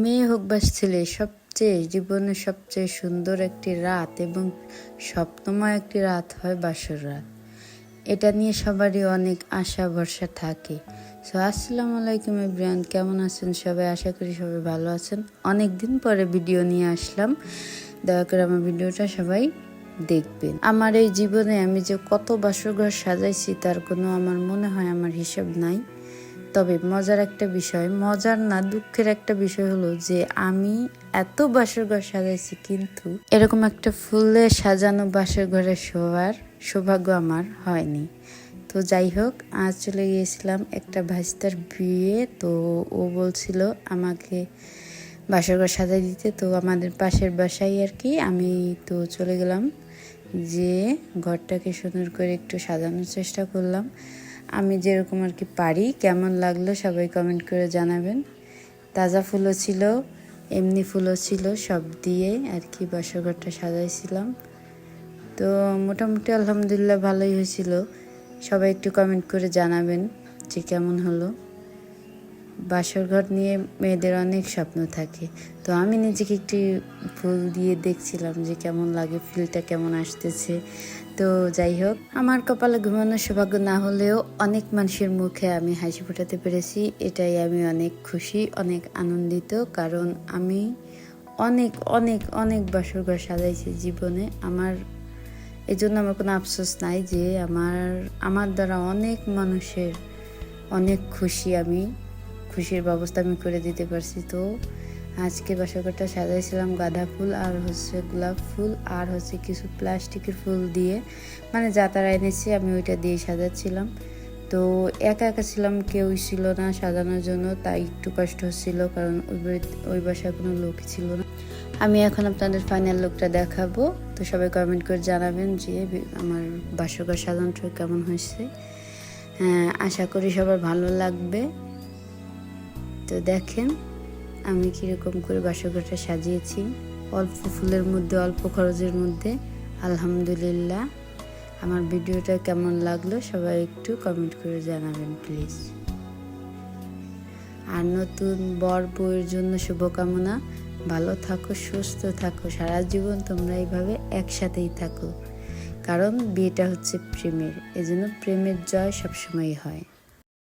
মেয়ে হোক বা ছেলে, সবচেয়ে জীবনের সবচেয়ে সুন্দর একটি রাত এবং স্বপ্নময় একটি রাত হয় বাসর রাত। এটা নিয়ে সবারই অনেক আশা ভরসা থাকে। সো আসসালামু আলাইকুম এভরিওয়ান, কেমন আছেন সবাই? আশা করি সবাই ভালো আছেন। অনেক দিন পরে ভিডিও নিয়ে আসলাম, দয়া করে আমার ভিডিওটা সবাই দেখবেন। আমার এই জীবনে আমি যে কত বাসর ঘর সাজাইছি তার কোনো আমার মনে হয় আমার হিসাব নাই। তবে মজার একটা বিষয়, মজার না দুঃখের একটা বিষয় হলো যে আমি এত বাসর ঘর সাজাইছি কিন্তু এরকম একটা ফুলে সাজানো বাসর ঘরে শোয়ার সৌভাগ্য আমার হয়নি। তো যাই হোক, আজ চলে গিয়েছিলাম একটা ভাইস্তার বিয়ে। তো ও বলছিল আমাকে বাসর ঘর সাজাই দিতে, তো আমাদের পাশের বাসায় আর কি। আমি তো চলে গেলাম, যে ঘরটাকে সুন্দর করে একটু সাজানোর চেষ্টা করলাম আমি যেরকম আর কি পারি। কেমন লাগলো সবাই কমেন্ট করে জানাবেন। তাজা ফুলও ছিল, এমনি ফুলও ছিল, সব দিয়ে আর কি বাসর ঘরটা সাজাইছিলাম। তো মোটামুটি আলহামদুলিল্লাহ ভালোই হয়েছিল। সবাই একটু কমেন্ট করে জানাবেন যে কেমন হলো। বাসর ঘর নিয়ে মেয়েদের অনেক স্বপ্ন থাকে। তো আমি নিজেকে একটি ফুল দিয়ে দেখছিলাম যে কেমন লাগে, ফিলটা কেমন আসতেছে। তো যাই হোক, আমার কপালে ঘুমানোর সৌভাগ্য না হলেও অনেক মানুষের মুখে আমি হাসি ফোটাতে পেরেছি, এটাই আমি অনেক খুশি, অনেক আনন্দিত। কারণ আমি অনেক অনেক অনেক বাসর ঘর সাজাইছি জীবনে। এই জন্য আমার কোনো আফসোস নাই যে আমার দ্বারা অনেক মানুষের অনেক খুশির ব্যবস্থা আমি করে দিতে পারছি। তো আজকে বাসর ঘরটা সাজাইছিলাম গাঁদা ফুল আর হচ্ছে গোলাপ ফুল আর হচ্ছে কিছু প্লাস্টিকের ফুল দিয়ে, মানে যা তারা এনেছি আমি ওইটা দিয়ে সাজাচ্ছিলাম। তো একা একা ছিলাম, কেউই ছিল না সাজানোর জন্য, তাই একটু কষ্ট হচ্ছিল, কারণ ওই বাসায় কোনো লোক ছিল না। আমি এখন আপনাদের ফাইনাল লুকটা দেখাবো। তো সবাই কমেন্ট করে জানাবেন যে আমার বাসর ঘর সাজানোটা কেমন হয়েছে। হ্যাঁ, আশা করি সবার ভালো লাগবে। তো দেখেন আমি কীরকম করে বাসর ঘরটা সাজিয়েছি, অল্প ফুলের মধ্যে, অল্প খরচের মধ্যে। আলহামদুলিল্লাহ। আমার ভিডিওটা কেমন লাগলো সবাই একটু কমেন্ট করে জানাবেন প্লিজ। আর নতুন বর বউয়ের জন্য শুভকামনা। ভালো থাকো, সুস্থ থাকো, সারা জীবন তোমরা এইভাবে একসাথেই থাকো। কারণ বিয়েটা হচ্ছে প্রেমের, এজন্য প্রেমের জয় সবসময়ই হয়।